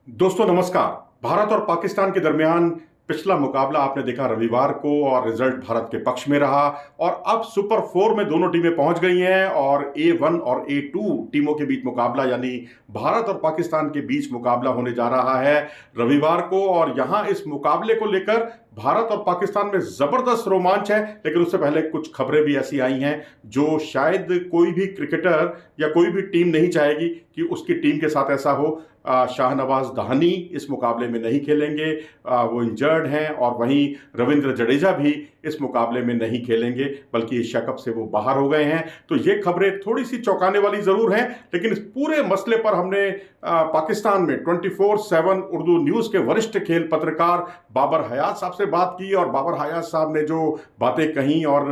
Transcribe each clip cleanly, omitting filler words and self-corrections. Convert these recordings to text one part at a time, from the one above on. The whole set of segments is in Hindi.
दोस्तों नमस्कार। भारत और पाकिस्तान के दरमियान पिछला मुकाबला आपने देखा रविवार को और रिजल्ट भारत के पक्ष में रहा। और अब सुपर फोर में दोनों टीमें पहुंच गई हैं और A1 और A2 टीमों के बीच मुकाबला यानी भारत और पाकिस्तान के बीच मुकाबला होने जा रहा है रविवार को। और यहां इस मुकाबले को लेकर भारत और पाकिस्तान में जबरदस्त रोमांच है। लेकिन उससे पहले कुछ खबरें भी ऐसी आई हैं जो शायद कोई भी क्रिकेटर या कोई भी टीम नहीं चाहेगी कि उसकी टीम के साथ ऐसा हो। शाहनवाज दहानी इस मुकाबले में नहीं खेलेंगे, वो इंजर्ड हैं। और वहीं रविंद्र जडेजा भी इस मुकाबले में नहीं खेलेंगे, बल्कि एशिया कप से वो बाहर हो गए हैं। तो ये खबरें थोड़ी सी चौंकाने वाली जरूर हैं, लेकिन इस पूरे मसले पर हमने पाकिस्तान में 24/7 उर्दू न्यूज के वरिष्ठ खेल पत्रकार बाबर हयात साहब से बात की। और बाबर हयात साहब ने जो बातें कही और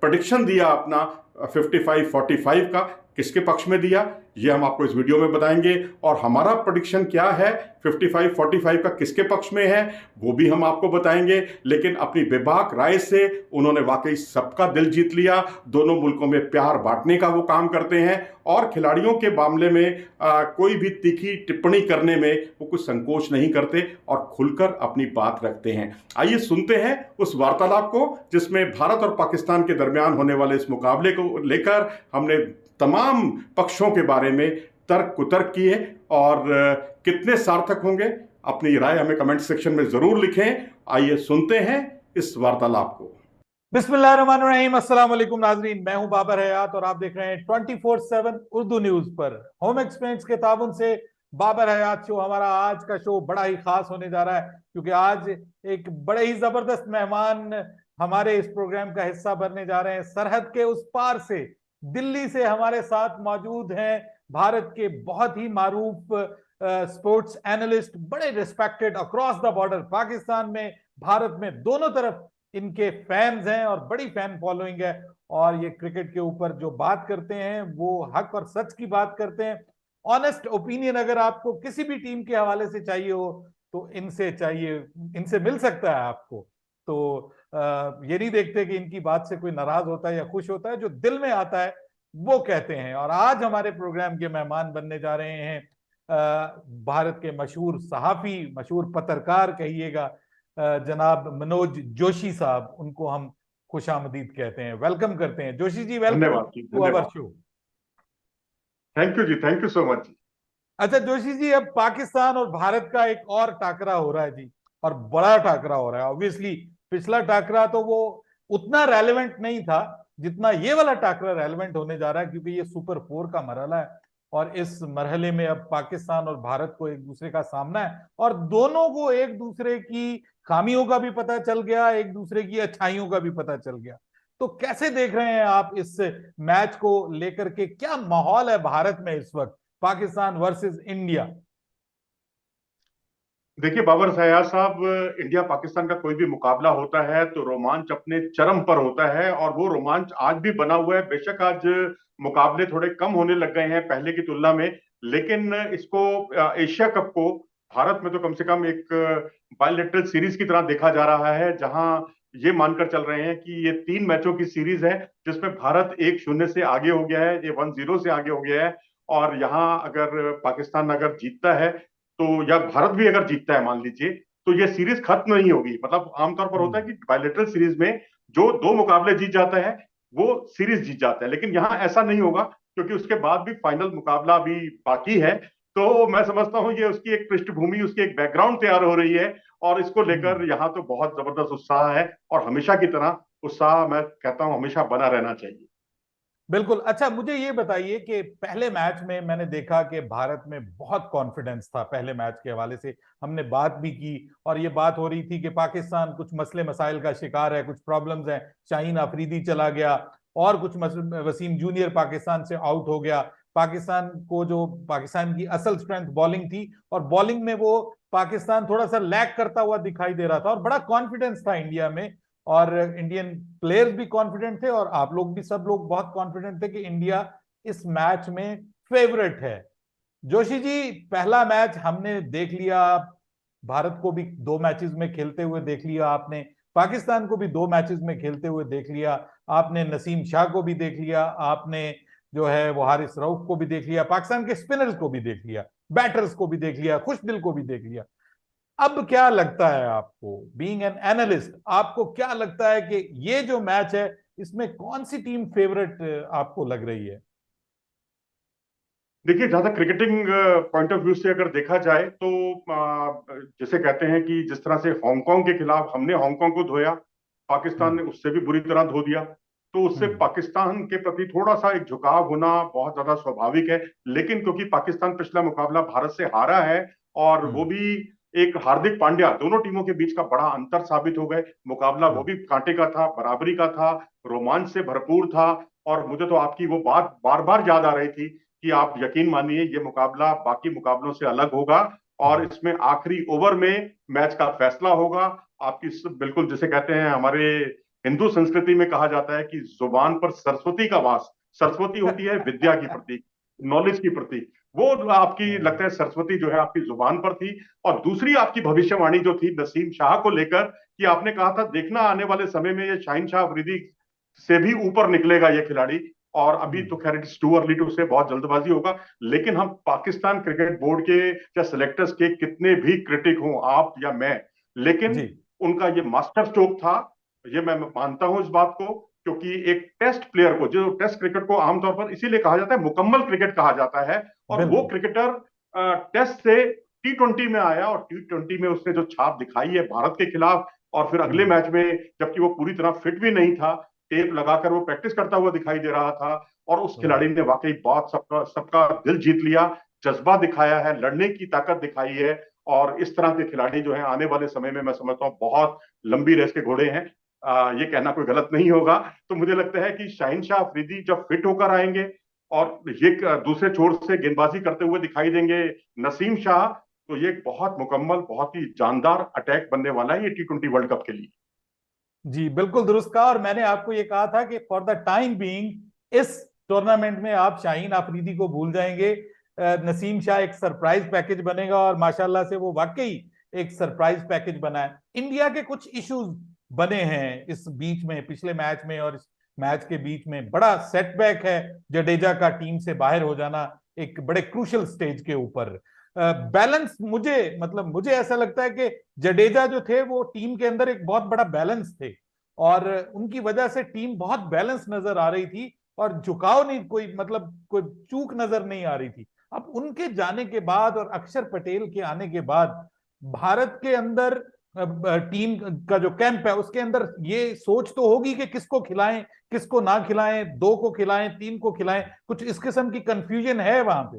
प्रेडिक्शन दिया अपना 55-45 का, किसके पक्ष में दिया ये हम आपको इस वीडियो में बताएंगे। और हमारा प्रेडिक्शन क्या है 55-45 का किसके पक्ष में है वो भी हम आपको बताएंगे। लेकिन अपनी बेबाक राय से उन्होंने वाकई सबका दिल जीत लिया। दोनों मुल्कों में प्यार बांटने का वो काम करते हैं और खिलाड़ियों के मामले में कोई भी तीखी टिप्पणी करने में वो कुछ संकोच नहीं करते और खुलकर अपनी बात रखते हैं। आइए सुनते हैं उस वार्तालाप को जिसमें भारत और पाकिस्तान के दरमियान होने वाले इस मुकाबले को लेकर हमने तमाम पक्षों के बारे में तर्क कुतर्क किए। और कितने सार्थक होंगे अपनी राय हमें कमेंट सेक्शन में जरूर लिखें। आइए सुनते हैं इस वार्तालाप को। बिस्मिल्लाहिर्रहमानिर्रहीम, अस्सलाम वालेकुम नाजरीन। मैं हूं बाबर हयात और आप देख रहे हैं 24/7 उर्दू न्यूज पर। होम एक्सपेंस के ताबुन से बाबर हयात शो। हमारा आज का शो बड़ा ही खास होने जा रहा है क्योंकि आज एक बड़े ही जबरदस्त मेहमान हमारे इस प्रोग्राम का हिस्सा बनने जा रहे हैं। सरहद के उस पार से दिल्ली से हमारे साथ मौजूद हैं भारत के बहुत ही मारूफ स्पोर्ट्स एनालिस्ट, बड़े respected across the border, Pakistan में भारत में दोनों तरफ इनके फैंस हैं और बड़ी फैन फॉलोइंग है। और ये क्रिकेट के ऊपर जो बात करते हैं वो हक और सच की बात करते हैं। ऑनेस्ट ओपिनियन अगर आपको किसी भी टीम के हवाले से चाहिए हो तो इनसे चाहिए, इनसे मिल सकता है आपको। तो ये नहीं देखते कि इनकी बात से कोई नाराज होता है या खुश होता है, जो दिल में आता है वो कहते हैं। और आज हमारे प्रोग्राम के मेहमान बनने जा रहे हैं भारत के मशहूर सहाफी, मशहूर पत्रकार कहिएगा, जनाब मनोज जोशी साहब। उनको हम खुशामदीद कहते हैं, वेलकम करते हैं। जोशी जी, वेलकम धन्यवाद जी, टू आवर धन्यवाद। Show. Thank you ji, thank you so much ji. अच्छा जोशी जी, अब पाकिस्तान और भारत का एक और टाकरा हो रहा है जी, और बड़ा टाकरा हो रहा है। ऑब्वियसली पिछला टाकरा तो वो उतना रेलेवेंट नहीं था जितना ये वाला टाकरा रेलेवेंट होने जा रहा है, क्योंकि ये सुपर फोर का मरहला है। और इस मरहले में अब पाकिस्तान और भारत को एक दूसरे का सामना है और दोनों को एक दूसरे की खामियों का भी पता चल गया, एक दूसरे की अच्छाइयों का भी पता चल गया। तो कैसे देख रहे हैं आप इस मैच को लेकर के? क्या माहौल है भारत में इस वक्त, पाकिस्तान वर्सेस इंडिया? देखिए बाबर सयाज साहब, इंडिया पाकिस्तान का कोई भी मुकाबला होता है तो रोमांच अपने चरम पर होता है और वो रोमांच आज भी बना हुआ है। बेशक आज मुकाबले थोड़े कम होने लग गए हैं पहले की तुलना में, लेकिन इसको एशिया कप को भारत में तो कम से कम एक बायलैटरल सीरीज की तरह देखा जा रहा है, जहां ये मानकर चल रहे हैं कि ये 3 मैचों की सीरीज है जिसमें भारत 1-0 से आगे हो गया है, ये 1-0 से आगे हो गया है। और यहाँ अगर पाकिस्तान अगर जीतता है तो, या भारत भी अगर जीतता है मान लीजिए, तो ये सीरीज खत्म नहीं होगी। मतलब आमतौर पर होता है कि बायलैटरल सीरीज में जो 2 मुकाबले जीत जाता है वो सीरीज जीत जाता है, लेकिन यहाँ ऐसा नहीं होगा क्योंकि उसके बाद भी फाइनल मुकाबला भी बाकी है। तो मैं समझता हूँ ये उसकी एक पृष्ठभूमि, उसकी एक बैकग्राउंड तैयार हो रही है और इसको लेकर यहाँ तो बहुत जबरदस्त उत्साह है। और हमेशा की तरह उत्साह मैं कहता हूँ हमेशा बना रहना चाहिए। बिल्कुल। अच्छा मुझे ये बताइए कि पहले मैच में मैंने देखा कि भारत में बहुत कॉन्फिडेंस था। पहले मैच के हवाले से हमने बात भी की और ये बात हो रही थी कि पाकिस्तान कुछ मसले मसाइल का शिकार है, कुछ प्रॉब्लम्स हैं। शाहीन अफरीदी चला गया और कुछ वसीम जूनियर पाकिस्तान से आउट हो गया। पाकिस्तान को, जो पाकिस्तान की असल स्ट्रेंथ बॉलिंग थी, और बॉलिंग में वो पाकिस्तान थोड़ा सा लैग करता हुआ दिखाई दे रहा था और बड़ा कॉन्फिडेंस था इंडिया में। और इंडियन प्लेयर्स भी कॉन्फिडेंट थे और आप लोग भी, सब लोग बहुत कॉन्फिडेंट थे कि इंडिया इस मैच में फेवरेट है। जोशी जी, पहला मैच हमने देख लिया, भारत को भी 2 मैचेस में खेलते हुए देख लिया आपने, पाकिस्तान को भी 2 मैचेस में खेलते हुए देख लिया आपने, नसीम शाह को भी देख लिया आपने, जो है वो हारिस रऊफ को भी देख लिया, पाकिस्तान के स्पिनर्स को भी देख लिया, बैटर्स को भी देख लिया, खुशदिल को भी देख लिया। अब क्या लगता है आपको, बीइंग एन एनालिस्ट, आपको क्या लगता है कि ये जो मैच है इसमें कौन सी टीम फेवरेट आपको लग रही है? देखिए, जहां तक क्रिकेटिंग पॉइंट ऑफ व्यू से अगर देखा जाए तो जैसे कहते हैं कि जिस तरह से हांगकांग के खिलाफ हमने हांगकांग को धोया, पाकिस्तान हम्म। ने उससे भी बुरी तरह धो दिया। तो उससे हम्म। पाकिस्तान के प्रति थोड़ा सा एक झुकाव होना बहुत ज्यादा स्वाभाविक है। लेकिन क्योंकि पाकिस्तान पिछला मुकाबला भारत से हारा है, और वो हम्म। भी एक हार्दिक पांड्या, दोनों टीमों के बीच का बड़ा अंतर साबित हो गए। मुकाबला वो हम्म। भी कांटे का था, बराबरी का था, रोमांच से भरपूर था। और मुझे तो आपकी वो बात बार बार याद आ रही थी कि आप यकीन मानिए ये मुकाबला बाकी मुकाबलों से अलग होगा, और हम्म। इसमें आखिरी ओवर में मैच का फैसला होगा। आपकी बिल्कुल, जिसे कहते हैं हमारे हिंदू संस्कृति में कहा जाता है कि जुबान पर सरस्वती का वास। सरस्वती होती है विद्या की प्रतीक, नॉलेज की प्रतीक। वो आपकी लगता है सरस्वती जो है आपकी जुबान पर थी। और दूसरी आपकी भविष्यवाणी जो थी नसीम शाह को लेकर, कि आपने कहा था देखना आने वाले समय में ये शाहीन शाह अफरीदी से भी ऊपर निकलेगा ये खिलाड़ी। और अभी हम्म। तो खैर इट्स टू अर्ली टू से, बहुत जल्दबाजी होगा। लेकिन हम पाकिस्तान क्रिकेट बोर्ड के या सिलेक्टर्स के कितने भी क्रिटिक हों, आप या मैं, लेकिन जी। उनका ये मास्टर स्ट्रोक था। ये मैं मानता हूं इस बात को, क्योंकि एक टेस्ट प्लेयर को, जो टेस्ट क्रिकेट को आमतौर पर इसीलिए कहा जाता है मुकम्मल क्रिकेट कहा जाता है, और वो बिल्कुल। क्रिकेटर टेस्ट से T20 में आया, और T20 में उसने जो छाप दिखाई है भारत के खिलाफ, और फिर अगले हम्म। मैच में जबकि वो पूरी तरह फिट भी नहीं था, टेप लगाकर वो प्रैक्टिस करता हुआ दिखाई दे रहा था, और उस खिलाड़ी राइट। ने वाकई बहुत सबका सबका दिल जीत लिया। जज्बा दिखाया है, लड़ने की ताकत दिखाई है। और इस तरह के खिलाड़ी जो है आने वाले समय में मैं समझता हूँ बहुत लंबी रेस के घोड़े हैं। ये कहना कोई गलत नहीं होगा। तो मुझे लगता है कि शाहीन शाह अफरीदी जब फिट होकर आएंगे और ये दूसरे छोर से गेंदबाजी करते हुए दिखाई देंगे नसीम शाह, तो ये एक बहुत मुकम्मल, बहुत ही जानदार अटैक बनने वाला है ये T20 वर्ल्ड कप के लिए। जी बिल्कुल दुरुस्त कहा। और मैंने आपको ये कहा था कि फॉर द टाइम बीइंग इस टूर्नामेंट में आप शाहीन अफरीदी को भूल जाएंगे। नसीम शाह एक सरप्राइज पैकेज बनेगा, और माशाल्लाह से वो वाकई एक सरप्राइज पैकेज बना है। इंडिया के कुछ इश्यूज बने हैं इस बीच में, पिछले मैच में और इस मैच के बीच में बड़ा सेटबैक है जडेजा का टीम से बाहर हो जाना एक बड़े क्रूशल स्टेज के ऊपर। बैलेंस, मुझे ऐसा लगता है कि जडेजा जो थे वो टीम के अंदर एक बहुत बड़ा बैलेंस थे, और उनकी वजह से टीम बहुत बैलेंस नजर आ रही थी, और झुकाव नहीं, कोई चूक नजर नहीं आ रही थी। अब उनके जाने के बाद और अक्षर पटेल के आने के बाद भारत के अंदर टीम का जो कैंप है उसके अंदर ये सोच तो होगी कि किसको खिलाएं, किसको ना खिलाएं, दो को खिलाएं, तीन को खिलाएं, कुछ इस किस्म की कंफ्यूजन है वहां पे।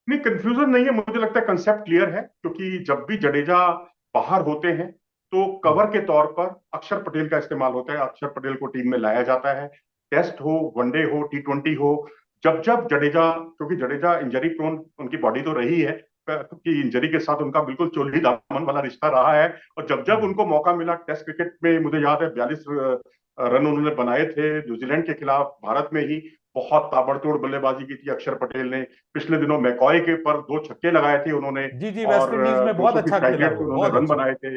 नहीं, कंफ्यूजन नहीं है, मुझे लगता है कंसेप्ट क्लियर है। क्योंकि जब भी जडेजा बाहर होते हैं तो कवर के तौर पर अक्षर पटेल का इस्तेमाल होता है, अक्षर पटेल को टीम में लाया जाता है। टेस्ट हो, वनडे हो, T20 हो, जब जब जडेजा, क्योंकि जडेजा इंजरी प्रोन उनकी बॉडी तो रही है, क्योंकि इंजरी के साथ उनका बिल्कुल चोली दामन वाला रिश्ता रहा है। और जब जब हम्म। उनको मौका मिला टेस्ट क्रिकेट में, मुझे याद है 42 रन उन्होंने बनाए थे न्यूजीलैंड के खिलाफ भारत में ही। बहुत ताबड़तोड़ बल्लेबाजी की थी अक्षर पटेल ने। पिछले दिनों मैकॉय के पर 2 छक्के लगाए थे उन्होंने, जी जी, वेस्ट और इंडीज में बहुत 200 की अच्छा स्ट्राइक खेला रेट से वो, उन्होंने बहुत रन अच्छा। बनाए थे,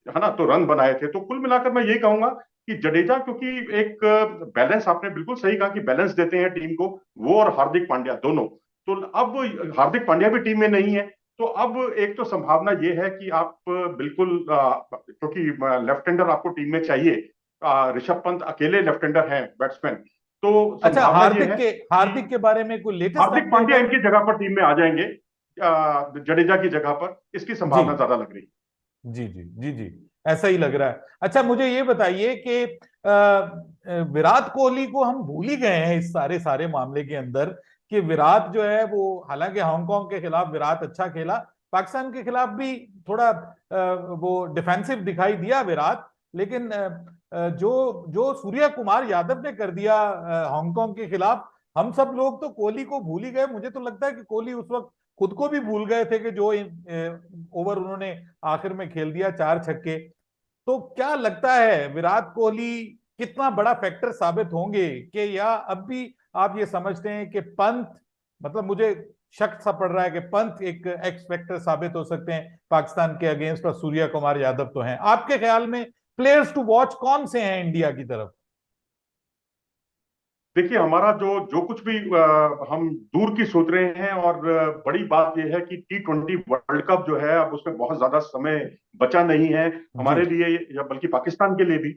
है ना। तो रन बनाए थे। तो कुल मिलाकर मैं यही कहूंगा कि जडेजा, क्योंकि एक बैलेंस, आपने बिल्कुल सही कहा कि बैलेंस देते हैं टीम को, वो और हार्दिक पांड्या दोनों। तो अब हार्दिक पांड्या भी टीम में नहीं है, तो अब एक तो संभावना ये है कि आप बिल्कुल क्योंकि लेफ्ट हैंडर आपको टीम में चाहिए, ऋषभ पंत अकेले लेफ्ट हैंडर हैं बैट्समैन। तो अच्छा, संभावना ये है कि हार्दिक के बारे में कोई लेटेस्ट हार्दिक अपडेट पांड्या है? इनकी जगह पर टीम में आ जाएंगे, जडेजा की जगह पर, इसकी जी संभावना ज्यादा लग रही है। जी जी जी जी, ऐसा ही लग रहा है। अच्छा, मुझे ये बताइए कि विराट कोहली को हम भूल ही गए हैं इस सारे सारे मामले के अंदर, कि विराट जो है वो, हालांकि हांगकांग के खिलाफ विराट अच्छा खेला, पाकिस्तान के खिलाफ भी थोड़ा वो डिफेंसिव दिखाई दिया विराट, लेकिन जो जो सूर्या कुमार यादव ने कर दिया हांगकांग के खिलाफ, हम सब लोग तो कोहली को भूल ही गए। मुझे तो लगता है कि कोहली उस वक्त खुद को भी भूल गए थे कि जो ओवर उन्होंने आखिर में खेल दिया, 4 छक्के। तो क्या लगता है विराट कोहली कितना बड़ा फैक्टर साबित होंगे, कि या अब भी आप ये समझते हैं कि पंत, मुझे शक सा पड़ रहा है कि पंत एक एक्स फैक्टर साबित हो सकते हैं पाकिस्तान के अगेंस्ट, और सूर्या कुमार यादव तो हैं। आपके ख्याल में प्लेयर्स टू वॉच कौन से हैं इंडिया की तरफ? देखिए, हमारा जो जो कुछ भी हम दूर की सोच रहे हैं, और बड़ी बात यह है कि T20 वर्ल्ड कप जो है, अब उसमें बहुत ज्यादा समय बचा नहीं है जी। हमारे लिए, या बल्कि पाकिस्तान के लिए भी।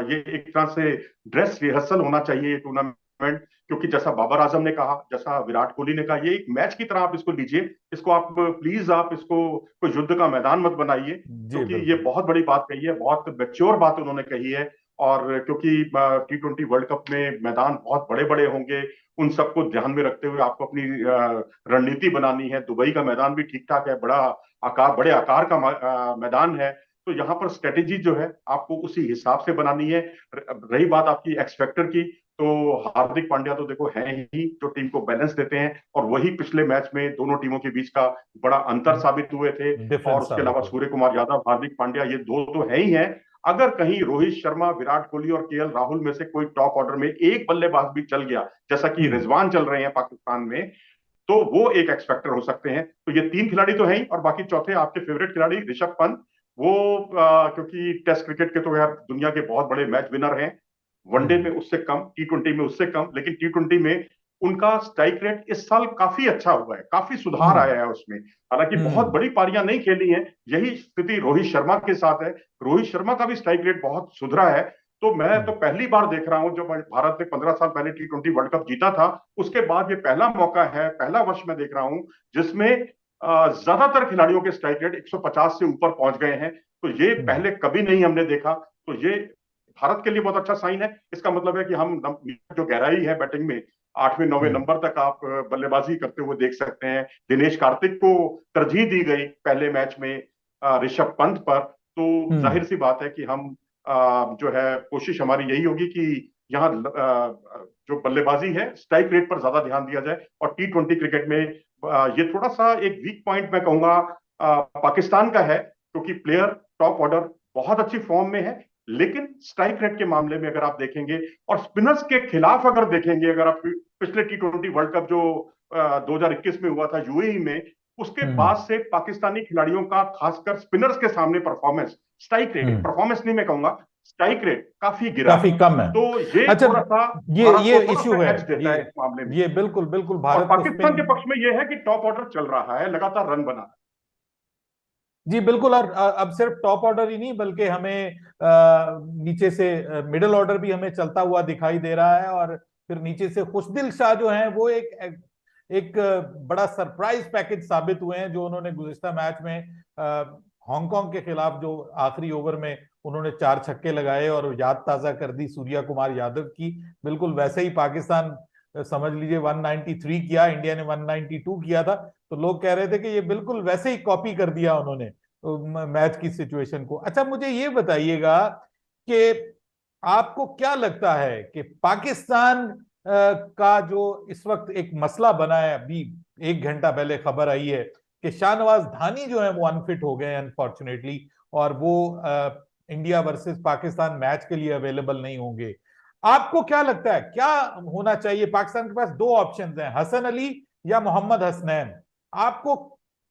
ये एक तरह से ड्रेस रिहर्सल होना चाहिए ये टूर्नामेंट, क्योंकि जैसा बाबर आजम ने कहा, जैसा विराट कोहली ने कहा, ये एक मैच की तरह आप इसको लीजिए। इसको आप प्लीज, आप इसको कोई युद्ध का मैदान मत बनाइए, जी क्योंकि ये बिल्कुल। बहुत बड़ी बात कही है, बहुत मैच्योर बात उन्होंने कही है। और क्योंकि T20 वर्ल्ड कप में मैदान बहुत बड़े बड़े होंगे, उन सबको ध्यान में रखते हुए आपको अपनी रणनीति बनानी है। दुबई का मैदान भी ठीक ठाक है, बड़े आकार का मैदान है। तो यहाँ पर स्ट्रेटेजी जो है आपको उसी हिसाब से बनानी है। रही बात आपकी एक्स फैक्टर की, तो हार्दिक पांड्या तो देखो हैं ही जो टीम को बैलेंस देते हैं, और वही पिछले मैच में दोनों टीमों के बीच का बड़ा अंतर साबित हुए थे। और डिफरेंस उसके साबित अलावा हुआ। सूर्य कुमार यादव, हार्दिक पांड्या, ये दो तो है ही हैं। अगर कहीं रोहित शर्मा, विराट कोहली और केएल राहुल में से कोई टॉप ऑर्डर में एक बल्लेबाज भी चल गया, जैसा कि हम्म। रिजवान चल रहे हैं पाकिस्तान में, तो वो एक एक्सपेक्टर हो सकते हैं। तो ये तीन खिलाड़ी तो हैं ही, और बाकी चौथे आपके फेवरेट खिलाड़ी ऋषभ पंत। वो क्योंकि टेस्ट क्रिकेट के तो यार दुनिया के बहुत बड़े मैच विनर हैं, वनडे हम्म। में उससे कम, T20 में उससे कम, लेकिन T20 में उनका स्ट्राइक रेट इस साल काफी अच्छा हुआ है, काफी सुधार हम्म। आया है उसमें। हालांकि बहुत हम्म। बड़ी पारियां नहीं खेली हैं, यही स्थिति रोहित शर्मा के साथ है। रोहित शर्मा का भी स्ट्राइक रेट बहुत सुधरा है। तो मैं तो हम्म। पहली बार देख रहा हूं, जब भारत ने 15 साल पहले T20 वर्ल्ड कप जीता था, उसके बाद ये पहला मौका है, पहला वर्ष मैं देख रहा हूं जिसमें ज्यादातर खिलाड़ियों के स्ट्राइक रेट 150 से ऊपर पहुंच गए हैं। तो ये हम्म। पहले कभी नहीं हमने देखा। तो ये भारत के लिए बहुत अच्छा साइन है। इसका मतलब है कि हम जो गहराई है बैटिंग में, 8वें 9वें हम्म। नंबर तक आप बल्लेबाजी करते हुए देख सकते हैं। दिनेश कार्तिक को तरजीह दी गई पहले मैच में ऋषभ पंत पर। तो हम्म। जाहिर सी बात है कि हम जो है, कोशिश हमारी यही होगी कि यहाँ जो बल्लेबाजी है, स्ट्राइक रेट पर ज्यादा ध्यान दिया जाए। और T20 क्रिकेट में ये थोड़ा सा एक वीक पॉइंट मैं कहूंगा पाकिस्तान का है, क्योंकि प्लेयर टॉप ऑर्डर बहुत अच्छी फॉर्म में है, लेकिन स्ट्राइक रेट के मामले में अगर आप देखेंगे और स्पिनर्स के खिलाफ अगर देखेंगे, अगर आप पिछले T20 वर्ल्ड कप जो 2021 में हुआ था यूएई में, उसके हम्म। बाद से पाकिस्तानी खिलाड़ियों का खासकर स्पिनर्स के सामने परफॉर्मेंस, स्ट्राइक रेट, हम्म। परफॉर्मेंस नहीं मैं कहूंगा, स्ट्राइक रेट काफी गिरा काफी है। कम है। तो ये अच्छा, थोड़ा सा भारत ये को थोड़ा इशू सा है। एज देता है इस मामले में। ये बिल्कुल बिल्कुल और भारत को पाकिस्तान स्पिन। के पक्ष में यह है कि टॉप ऑर्डर चल रहा है, लगातार रन बना रहा जी बिल्कुल। और अब सिर्फ टॉप ऑर्डर ही नहीं, बल्कि हमें नीचे से मिडिल ऑर्डर भी हमें चलता हुआ दिखाई दे रहा है। और फिर नीचे से खुशदिल शाह जो हैं, वो एक बड़ा सरप्राइज पैकेज साबित हुए हैं, जो उन्होंने गुज़िश्ता मैच में हांगकांग के खिलाफ जो आखिरी ओवर में उन्होंने 4 छक्के लगाए और याद ताजा कर दी सूर्या कुमार यादव की। बिल्कुल वैसे ही पाकिस्तान समझ लीजिए 193 किया, इंडिया ने 192 किया था। तो लोग कह रहे थे कि ये बिल्कुल वैसे ही कॉपी कर दिया उन्होंने मैच की सिचुएशन को। अच्छा, मुझे ये बताइएगा कि आपको क्या लगता है कि पाकिस्तान का जो इस वक्त एक मसला बना है, अभी 1 घंटा पहले खबर आई है कि शाहनवाज धानी जो है वो अनफिट हो गए अनफॉर्चुनेटली, और वो इंडिया वर्सेस पाकिस्तान मैच के लिए अवेलेबल नहीं होंगे। आपको क्या लगता है क्या होना चाहिए? पाकिस्तान के पास दो ऑप्शंस हैं, हसन अली या मोहम्मद हसनैन। आपको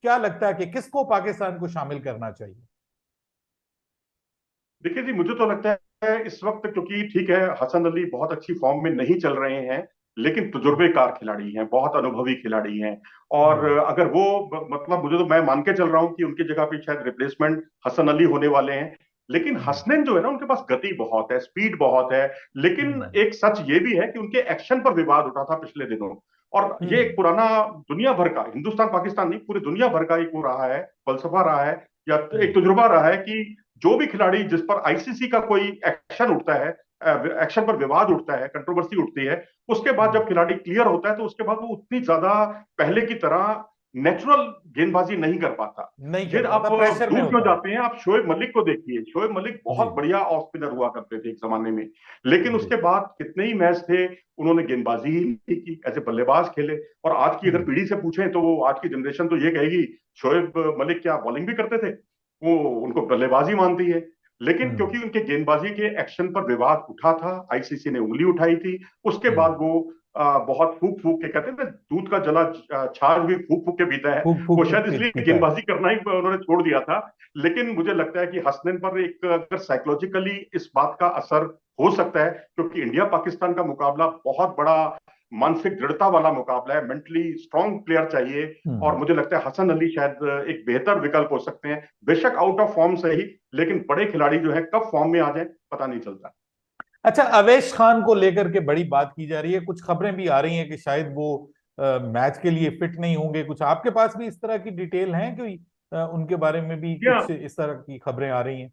क्या लगता है कि किसको पाकिस्तान को शामिल करना चाहिए? देखिए जी, मुझे तो लगता है इस वक्त, क्योंकि ठीक है हसन अली बहुत अच्छी फॉर्म में नहीं चल रहे हैं, लेकिन तजुर्बेकार खिलाड़ी हैं, बहुत अनुभवी खिलाड़ी हैं। और हम्म। अगर वो मतलब, मुझे तो, मैं मान के चल रहा हूं कि उनकी जगह पे शायद रिप्लेसमेंट हसन अली होने वाले हैं। लेकिन हम्म। हसनैन जो है ना, उनके पास गति बहुत है, स्पीड बहुत है। लेकिन हम्म। एक सच ये भी है कि उनके एक्शन पर विवाद उठा था पिछले दिनों। और ये हम्म। एक पुराना, दुनिया भर का, हिंदुस्तान पाकिस्तान नहीं, पूरी दुनिया भर का एक वो रहा है, फलसफा रहा है, या एक हम्म। तजुर्बा रहा है कि जो भी खिलाड़ी जिस पर आईसीसी का कोई एक्शन उठता है, एक्शन पर विवाद उठता है, कंट्रोवर्सी उठती है, उसके बाद हम्म। जब खिलाड़ी क्लियर होता है, तो उसके बाद वो उतनी ज्यादा पहले की तरह नेचुरल गेंदबाजी नहीं कर पाता। नहीं कर फिर आप पाता, प्रेशर में दूर क्यों होता है। जाते हैं, आप शोएब मलिक को देखिए। शोएब मलिक जी। बहुत बढ़िया ऑफ स्पिनर हुआ करते थे एक जमाने में, लेकिन जी। उसके बाद कितने ही मैच थे उन्होंने गेंदबाजी ही नहीं की, ऐसे बल्लेबाज खेले। और आज की अगर हम्म। पीढ़ी से पूछें, तो वो आज की जनरेशन तो ये कहेगी शोएब मलिक क्या बॉलिंग भी करते थे, वो उनको बल्लेबाजी मानती है। लेकिन हम्म। क्योंकि उनके गेंदबाजी के एक्शन पर विवाद उठा था, आईसीसी ने उंगली उठाई थी, उसके बाद हम्म। वो बहुत फूक फूक के, कहते हैं ना, दूध का जला छाछ भी फूक फूक के पीता है। फूक वो फूक शायद इसलिए पीता है। गेंदबाजी करना ही उन्होंने छोड़ दिया था। लेकिन मुझे लगता है कि हसनैन पर एक अगर साइकोलॉजिकली इस बात का असर हो सकता है, क्योंकि इंडिया पाकिस्तान का मुकाबला बहुत बड़ा मानसिक दृढ़ता वाला मुकाबला है, मेंटली स्ट्रांग प्लेयर चाहिए। और मुझे लगता है हसन अली शायद एक बेहतर विकल्प हो सकते हैं, बेशक आउट ऑफ फॉर्म सही, लेकिन बड़े खिलाड़ी जो है कब फॉर्म में आ जाए पता नहीं चलता। अच्छा, अवेश खान को लेकर के बड़ी बात की जा रही है, कुछ खबरें भी आ रही हैं कि शायद वो मैच के लिए फिट नहीं होंगे। कुछ आपके पास भी इस तरह की डिटेल है कोई? उनके बारे में भी जी हाँ। कुछ इस तरह की खबरें आ रही हैं?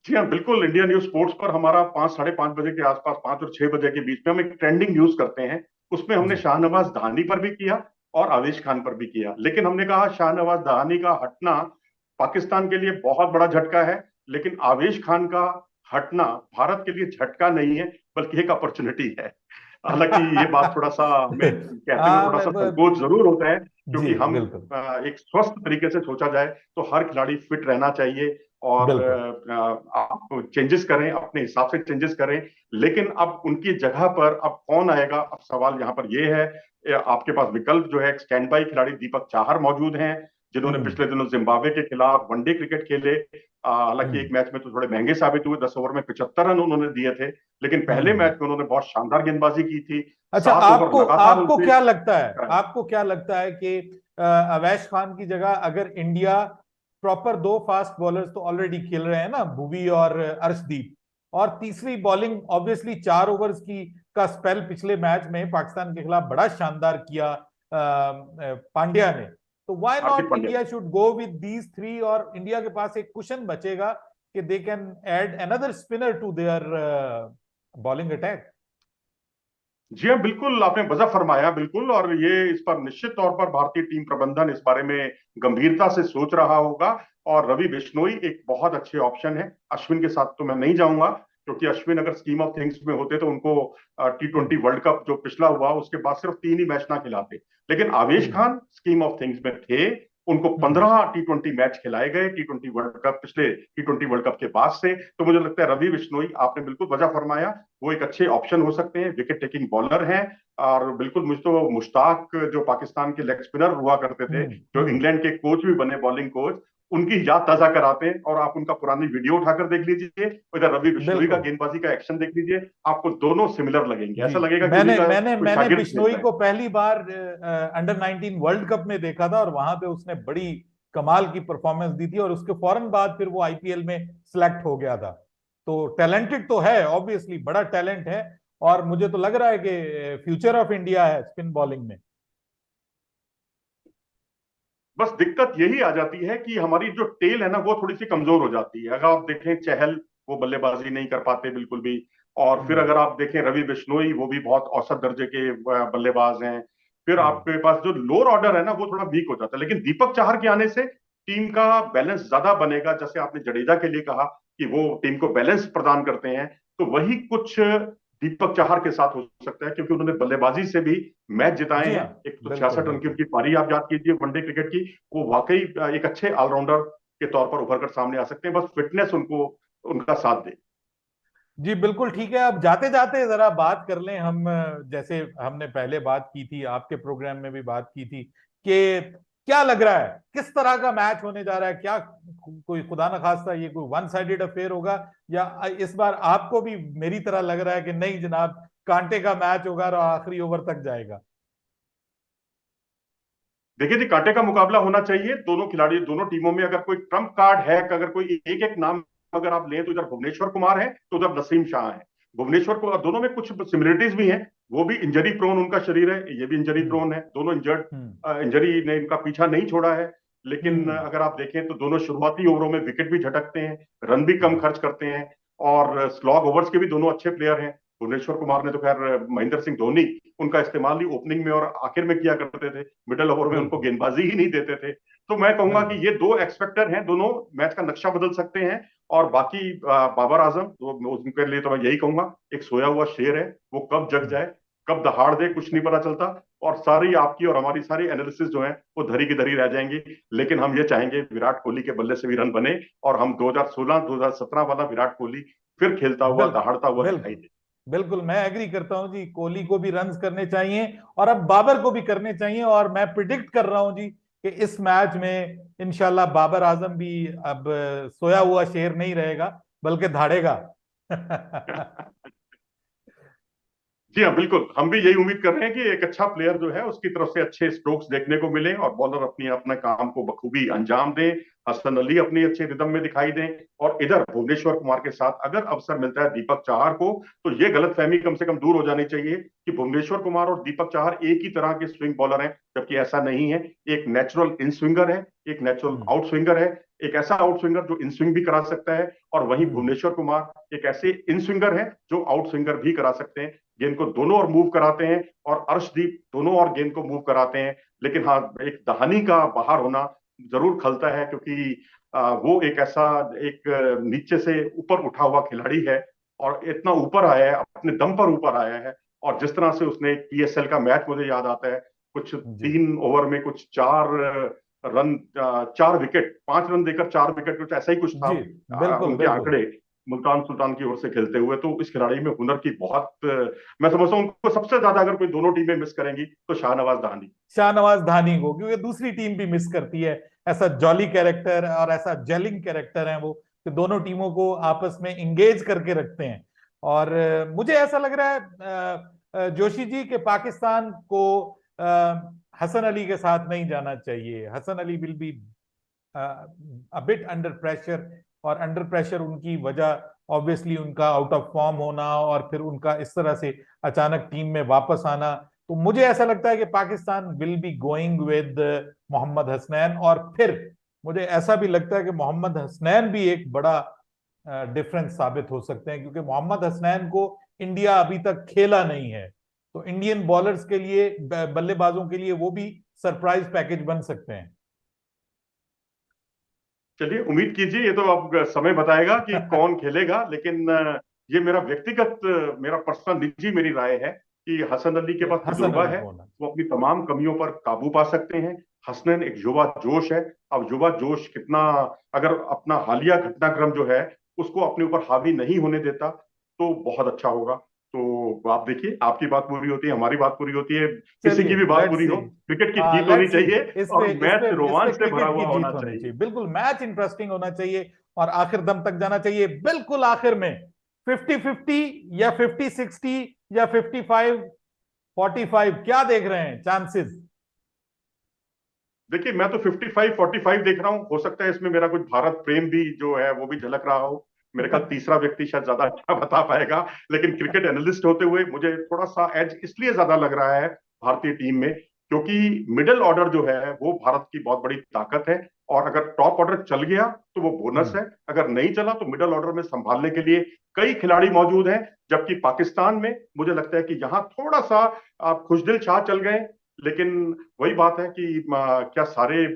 जी हाँ, बिल्कुल। इंडिया न्यूज स्पोर्ट्स पर हमारा 5 साढ़े 5 बजे के आसपास, 5 और 6 बजे के बीच में हम एक ट्रेंडिंग न्यूज करते हैं। उसमें हमने जी। शाहनवाज दहानी पर भी किया और आवेश खान पर भी किया, लेकिन हमने कहा शाहनवाज दहानी का हटना पाकिस्तान के लिए बहुत बड़ा झटका है, लेकिन आवेश खान का हटना भारत के लिए झटका नहीं है, बल्कि एक अपॉर्चुनिटी है। हालांकि ये बात थोड़ा सा हमें कहते हुए हाँ, थोड़ा सा संकोच जरूर होता है, जी क्योंकि हम बिल्कुल। एक स्वस्थ तरीके से सोचा जाए तो हर खिलाड़ी फिट रहना चाहिए और बिल्कुल। आप चेंजेस करें, अपने हिसाब से चेंजेस करें। लेकिन अब उनकी जगह पर अब कौन आएगा, अब सवाल यहाँ पर ये है। आपके पास विकल्प जो है, एक स्टैंड बाई खिलाड़ी दीपक चाहर मौजूद हैं, जिन्होंने हम्म। पिछले दिनों जिम्बाब्वे के खिलाफ वनडे क्रिकेट खेले। हालांकि हम्म। एक मैच में तो थोड़े महंगे साबित हुए, 10 ओवर में 75 रन उन्होंने दिए थे, लेकिन पहले हम्म। मैच में उन्होंने बहुत शानदार गेंदबाजी की थी। अच्छा, 7 ओवर आपको लगातार आपको उनसे। क्या लगता है, आपको क्या लगता है कि अवैश खान की जगह अगर इंडिया प्रॉपर दो फास्ट बॉलर्स तो ऑलरेडी खेल रहे हैं ना, भुवी और अर्शदीप, और तीसरी बॉलिंग ऑब्वियसली 4 ओवर्स की का स्पेल पिछले मैच में पाकिस्तान के खिलाफ बड़ा शानदार किया पांड्या ने, तो why Hardik not Pandya. India should go with these three, और इंडिया के पास एक कुशन बचेगा कि they can add another spinner to their bowling attack. जी हाँ, बिल्कुल आपने वजह फरमाया, बिल्कुल। और ये इस पर निश्चित तौर पर भारतीय टीम प्रबंधन इस बारे में गंभीरता से सोच रहा होगा। और रवि बिश्नोई एक बहुत अच्छे ऑप्शन है। अश्विन के साथ तो मैं नहीं जाऊंगा, क्योंकि अश्विन अगर स्कीम ऑफ थिंग्स में होते तो उनको T20 वर्ल्ड कप जो पिछला हुआ उसके बाद सिर्फ 3 ही मैच ना खिलाते। लेकिन आवेश हम्म। खान स्कीम ऑफ थिंग्स में थे, उनको हम्म। 15 T20 मैच खिलाए गए T20 वर्ल्ड कप, पिछले T20 वर्ल्ड कप के बाद से। तो मुझे लगता है रवि बिश्नोई, आपने बिल्कुल वजह फरमाया, वो एक अच्छे ऑप्शन हो सकते हैं, विकेट टेकिंग बॉलर हैं। और बिल्कुल मुझे तो मुश्ताक, जो पाकिस्तान के लेग स्पिनर हुआ करते थे, हम्म। जो इंग्लैंड के कोच भी बने, बॉलिंग कोच, उनकी याद ताजा कराते हैं। और आप उनका पुरानी वीडियो उठाकर देख लीजिए, इधर रवि बिश्नोई का बिल्कुल। गेंदबाजी का एक्शन देख लीजिए, आपको दोनों सिमिलर लगेंगे, जी, ऐसा लगेगा कि उन्हीं मैंने का मैंने कोई मैंने शागिर्द खेल बिश्नोई रहा है। को पहली बार अंडर 19 वर्ल्ड कप में देखा था, और वहां पे उसने बड़ी कमाल की परफॉर्मेंस दी थी, और उसके फौरन बाद फिर वो आईपीएल में सिलेक्ट हो गया था। तो टैलेंटेड तो है, ऑब्वियसली बड़ा टैलेंट है, और मुझे तो लग रहा है कि फ्यूचर ऑफ इंडिया है स्पिन बॉलिंग में। बस दिक्कत यही आ जाती है कि हमारी जो टेल है ना, वो थोड़ी सी कमजोर हो जाती है। अगर आप देखें चहल, वो बल्लेबाजी नहीं कर पाते बिल्कुल भी। और फिर हम्म। अगर आप देखें रवि बिश्नोई, वो भी बहुत औसत दर्जे के बल्लेबाज हैं। फिर हम्म। आपके पास जो लोअर ऑर्डर है ना, वो थोड़ा वीक हो जाता है। लेकिन दीपक चाहर के आने से टीम का बैलेंस ज्यादा बनेगा। जैसे आपने जडेजा के लिए कहा कि वो टीम को बैलेंस प्रदान करते हैं, तो वही कुछ दीपक चाहर के साथ हो सकता है, क्योंकि उन्होंने बल्लेबाजी से भी मैच जिताए जी हैं। हाँ। एक तो बिल्कुल 66 रन की बिल्कुल। उनकी पारी आप याद कीजिए वनडे क्रिकेट की। वो वाकई एक अच्छे ऑलराउंडर के तौर पर उभर कर सामने आ सकते हैं, बस फिटनेस उनको, उनका साथ दे। जी बिल्कुल ठीक है। अब जाते जाते जरा बात कर लें हम, जैसे हमने पहले बात की थी, आपके प्रोग्राम में भी बात की थी, कि क्या लग रहा है किस तरह का मैच होने जा रहा है? क्या कोई खुदा न खास्ता ये कोई वन साइडेड अफेयर होगा, या इस बार आपको भी मेरी तरह लग रहा है कि नहीं जनाब, कांटे का मैच होगा और आखिरी ओवर तक जाएगा? देखिए जी, कांटे का मुकाबला होना चाहिए। दोनों खिलाड़ी, दोनों टीमों में अगर कोई ट्रम्प कार्ड है, अगर कोई एक एक नाम अगर आप लें, तो इधर भुवनेश्वर कुमार है, तो उधर नसीम शाह है। भुवनेश्वर को दोनों में कुछ सिमिलरिटीज भी हैं। वो भी इंजरी प्रोन उनका शरीर है, ये भी इंजरी हम्म। प्रोन है, दोनों इंजर्ड। हम्म। इंजरी ने इनका पीछा नहीं छोड़ा है। लेकिन हम्म। अगर आप देखें तो दोनों शुरुआती ओवरों में विकेट भी झटकते हैं, रन भी कम जी। खर्च करते हैं, और स्लॉग ओवर्स के भी दोनों अच्छे प्लेयर हैं। भुवनेश्वर कुमार ने तो खैर महेंद्र सिंह धोनी, उनका इस्तेमाल ही ओपनिंग में और आखिर में किया करते थे, मिडिल ओवर में उनको बिल्कुल गेंदबाजी ही नहीं देते थे। तो मैं कहूंगा कि बिल्कुल। ये दो एक्सपेक्टर हैं, दोनों मैच का नक्शा बदल सकते हैं। और बाकी बाबर आजम, तो उनके लिए तो मैं यही कहूंगा, एक सोया हुआ शेर है, वो कब जग हम्म। जाए, कब दहाड़ दे, कुछ नहीं पता चलता। और सारी आपकी और हमारी सारी एनालिसिस जो है, वो धरी की धरी रह जाएंगी। लेकिन हम ये चाहेंगे विराट कोहली के बल्ले से भी रन बने, और हम 2016-2017 वाला विराट कोहली फिर खेलता हुआ, बिल्कुल दहाड़ता हुआ दिखाई बिल्कुल दे। बिल्कुल, मैं एग्री करता हूं जी, कोहली को भी रन्स करने चाहिए, और अब बाबर को भी करने चाहिए, और मैं प्रिडिक्ट कर रहा हूं जी कि इस मैच में इंशाल्लाह बाबर आजम भी अब सोया हुआ शेर नहीं रहेगा, बल्कि धाड़ेगा। जी हाँ, बिल्कुल, हम भी यही उम्मीद कर रहे हैं कि एक अच्छा प्लेयर जो है उसकी तरफ से अच्छे स्ट्रोक्स देखने को मिले और बॉलर अपनी अपना काम को बखूबी अंजाम दें। हसन अली अपनी अच्छे रिदम में दिखाई दें और इधर भुवनेश्वर कुमार के साथ अगर अवसर मिलता है दीपक चाहर को, तो ये गलतफहमी कम से कम दूर हो जानी चाहिए कि भुवनेश्वर कुमार और दीपक चाहर एक ही तरह के स्विंग बॉलर हैं, जबकि ऐसा नहीं है। एक नेचुरल इन स्विंगर है, एक नेचुरल आउट स्विंगर है, एक ऐसा आउट स्विंगर जो इन स्विंग भी करा सकता है, और वहीं भुवनेश्वर कुमार एक ऐसे इन स्विंगर है जो आउट स्विंगर भी करा सकते हैं। गेंद को दोनों ओर मूव कराते हैं और अर्शदीप दोनों ओर गेंद को मूव कराते हैं। लेकिन हाँ, एक दहानी का बाहर होना जरूर खलता है, क्योंकि वो एक ऐसा एक नीचे से ऊपर उठा हुआ खिलाड़ी है और इतना ऊपर आया है, अपने दम पर ऊपर आया है। और जिस तरह से उसने पीएसएल का मैच मुझे याद आता है, कुछ जी 3 ओवर में कुछ 4 रन, 4 विकेट, 5 रन देकर 4 विकेट, कुछ ऐसा ही कुछ था जी, बिल्कुल उनके बिल्कुल। आंकड़े मुल्तान सुल्तान की ओर से खेलते हुए। तो इस खिलाड़ी में हुनर की बहुत मैं समझता हूँ उनको सबसे ज्यादा अगर कोई दोनों टीमें मिस करेंगी तो शाहनवाज दहानी। शाहनवाज धानी को, क्योंकि दूसरी टीम भी मिस करती है ऐसा जॉली कैरेक्टर और ऐसा जेलिंग कैरेक्टर है वो, कि दोनों टीमों को आपस में इंगेज करके रखते हैं। और मुझे ऐसा लग रहा है जोशी जी के पाकिस्तान को हसन अली के साथ नहीं जाना चाहिए। Hasan Ali will be bit under pressure, और अंडर प्रेशर उनकी वजह ऑब्वियसली उनका आउट ऑफ फॉर्म होना और फिर उनका इस तरह से अचानक टीम में वापस आना। तो मुझे ऐसा लगता है कि Pakistan will be going with Mohammad Hasnain, और फिर मुझे ऐसा भी लगता है कि मोहम्मद हसनैन भी एक बड़ा डिफरेंस साबित हो सकते हैं, क्योंकि मोहम्मद हसनैन को इंडिया अभी तक खेला नहीं है। तो इंडियन बॉलर्स के लिए, बल्लेबाजों के लिए वो भी सरप्राइज पैकेज बन सकते हैं। चलिए, उम्मीद कीजिए, ये तो अब समय बताएगा कि कौन खेलेगा। लेकिन ये मेरा व्यक्तिगत, मेरा पर्सनल निजी मेरी राय है कि हसन अली के पास हसन तजुर्बा अली है, को होना। वो अपनी तमाम कमियों पर काबू पा सकते हैं। हसनैन एक युवा जोश है। अब युवा जोश कितना, अगर अपना हालिया घटनाक्रम जो है उसको अपने ऊपर हावी नहीं होने देता तो बहुत अच्छा होगा। तो आप देखिए, आपकी बात पूरी होती है, हमारी बात पूरी होती है, किसी चलिए की भी बात लेट्स पूरी सी, हो, क्रिकेट की जीत होनी लेट्स सी। चाहिए इस पे और इस पे मैच इस पे रोमांच से भरा क्रिकेट की हुआ होना जीत होनी चाहिए। चाहिए, बिल्कुल मैच इंटरेस्टिंग होना चाहिए और आखिर दम तक जाना चाहिए। बिल्कुल आखिर में 50-50 या 50-60 या 55-45, क्या देख रहे हैं चांसेस? देखिए, मैं तो 55-45 देख रहा हूँ। हो सकता है इसमें मेरा कुछ भारत प्रेम भी जो है वो भी झलक रहा हो। मेरे ख्याल तीसरा व्यक्ति शायद ज्यादा अच्छा बता पाएगा। लेकिन क्रिकेट एनालिस्ट होते हुए मुझे थोड़ा सा एज इसलिए ज्यादा लग रहा है भारतीय टीम में, क्योंकि मिडिल ऑर्डर जो है वो भारत की बहुत बड़ी ताकत है। और अगर टॉप ऑर्डर चल गया तो वो बोनस है, अगर नहीं चला तो मिडिल ऑर्डर में संभालने के लिए कई खिलाड़ी मौजूद हैं। जबकि पाकिस्तान में मुझे लगता है कि यहाँ थोड़ा सा आप खुशदिल शाह चल गए। लेकिन वही बात है कि क्या सारे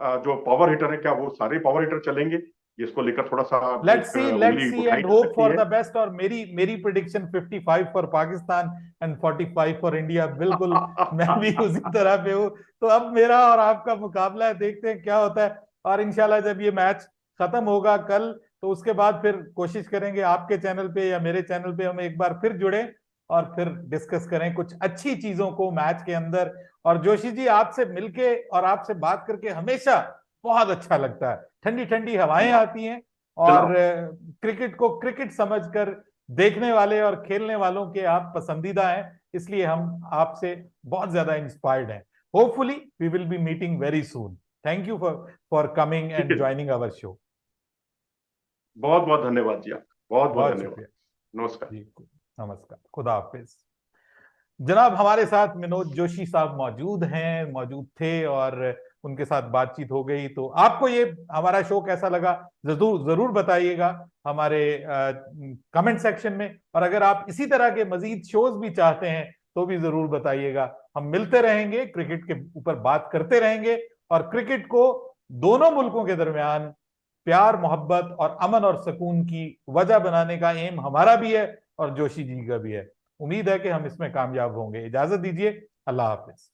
जो पावर हिटर है, क्या वो सारे पावर हिटर चलेंगे? इसको लेकर थोड़ा सा लेट्स एक सी, लेट्स उंगली सी उठाई एंड जा होप सकती फॉर है। The best. और मेरी मेरी prediction 55 for Pakistan and 45 for India, बिल्कुल मैं भी उसी तरह पे हूँ। तो अब मेरा और आपका मुकाबला है, देखते हैं क्या होता है। और इंशाल्लाह जब ये मैच खत्म होगा कल, तो उसके बाद फिर कोशिश करेंगे आपके चैनल पे या मेरे चैनल पे हम एक बार फिर जुड़े और फिर डिस्कस करें कुछ अच्छी चीजों को मैच के अंदर। और जोशी जी, आपसे मिलके और आपसे बात करके हमेशा बहुत अच्छा लगता है। ठंडी ठंडी हवाएं आती हैं और जनाब, क्रिकेट को क्रिकेट समझकर देखने वाले और खेलने वालों के आप पसंदीदा हैं, इसलिए हम आपसे बहुत ज्यादा इंस्पायर्ड हैं। Hopefully we will be meeting very soon. Thank you for coming ठीक एंड है। Joining our show. बहुत बहुत धन्यवाद जी, आप बहुत बहुत बहुत धन्यवाद। शुक्रिया नमस्कार। जी। नमस्कार, खुदा हाफिज। जनाब, हमारे साथ मनोज जोशी साहब मौजूद हैं, मौजूद थे, और उनके साथ बातचीत हो गई। तो आपको ये हमारा शो कैसा लगा, जरूर जरूर बताइएगा हमारे कमेंट सेक्शन में। और अगर आप इसी तरह के मजीद शोज भी चाहते हैं तो भी जरूर बताइएगा। हम मिलते रहेंगे, क्रिकेट के ऊपर बात करते रहेंगे, और क्रिकेट को दोनों मुल्कों के दरमियान प्यार, मोहब्बत और अमन और सुकून की वजह बनाने का एम हमारा भी है और जोशी जी का भी है। उम्मीद है कि हम इसमें कामयाब होंगे। इजाजत दीजिए, अल्लाह हाफिज।